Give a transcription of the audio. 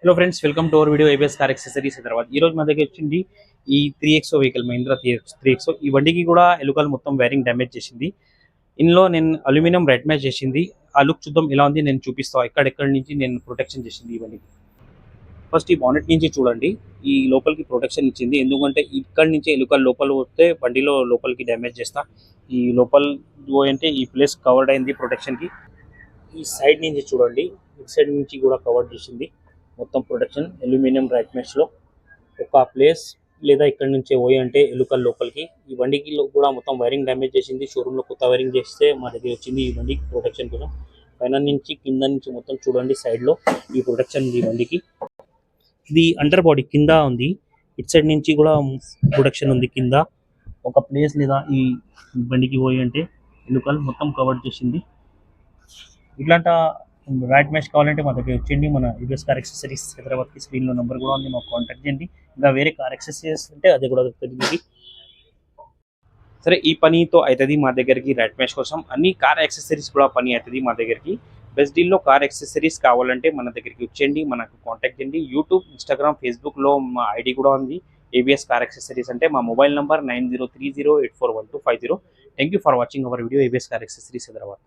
Hello friends, welcome to our video ABS car accessories Hyderabad. ఈ రోజు మా దగ్గర వచ్చింది ఈ 3XO వెహికల్, మహీంద్రా 3XO. ఈ బండికి కూడా ఎలుకలు మొత్తం వైరింగ్ డ్యామేజ్ చేసింది. ఇందులో నేను అల్యూమినియం రెడ్ మ్యాచ్ చేసింది. ఆ లుక్ చూద్దాం ఎలా ఉంది, నేను చూపిస్తాను ఎక్కడెక్కడి నుంచి నేను ప్రొటెక్షన్ చేసింది ఈ బండికి. ఫస్ట్ ఈ బానెట్ నుంచి చూడండి, ఈ లోపలికి ప్రొటెక్షన్ ఇచ్చింది. ఎందుకంటే ఇక్కడ నుంచి ఎలుకలు లోపల పోతే బండిలో లోపలికి డ్యామేజ్ చేస్తా. ఈ లోపల పోయంటే ఈ ప్లేస్ కవర్డ్ అయింది ప్రొటెక్షన్కి. ఈ సైడ్ నుంచి చూడండి, ఇటు సైడ్ నుంచి కూడా కవర్ చేసింది మొత్తం ప్రొటెక్షన్ అల్యూమినియం రైట్ మెష్లో. ఒక ప్లేస్ లేదా ఇక్కడ నుంచి పోయి అంటే ఎలుకల లోపలికి. ఈ బండికి కూడా మొత్తం వైరింగ్ డ్యామేజ్ చేసింది. షోరూంలో కొత్త వైరింగ్ చేస్తే మా దగ్గర వచ్చింది ఈ బండికి ప్రొటెక్షన్ కోసం. పైన నుంచి కింద నుంచి మొత్తం చూడండి, సైడ్లో ఈ ప్రొటెక్షన్ ఉంది ఈ బండికి. ఇది అండర్ బాడీ కింద ఉంది, ఇటు సైడ్ నుంచి కూడా ప్రొటెక్షన్ ఉంది కింద. ఒక ప్లేస్ లేదా ఈ బండికి పోయి అంటే ఎలుకలు మొత్తం కవర్ చేసింది. ఇట్లాంటి రైట్ మ్యాచ్ కావాలంటే మా దగ్గర వచ్చేయండి. మన ఏబిఎస్ కార్ యాక్సెసరీస్ హైదరాబాద్కి స్క్రీన్లో నెంబర్ కూడా ఉంది, మాకు కాంటాక్ట్ చేయండి. ఇంకా వేరే కార్ యాక్సెసరీస్ ఉంటే అది కూడా దొరుకుతుంది. సరే, ఈ పనితో అవుతుంది మా దగ్గరికి. రైట్ మ్యాచ్ కోసం అన్ని కార్ యాక్సెసరీస్ కూడా పని అవుతుంది మా దగ్గరికి. బెస్ట్ డీల్లో కార్ యాక్సెసరీస్ కావాలంటే మన దగ్గరికి వచ్చేయండి, మనకు కాంటాక్ట్ చేయండి. యూట్యూబ్, ఇన్స్టాగ్రామ్, ఫేస్బుక్లో మా ఐడి కూడా ఉంది, ఏబిఎస్ కార్ యాక్సెసరీస్. అంటే మా mobile number 9030841250. Thank you for watching our video ABS car accessories Hyderabad.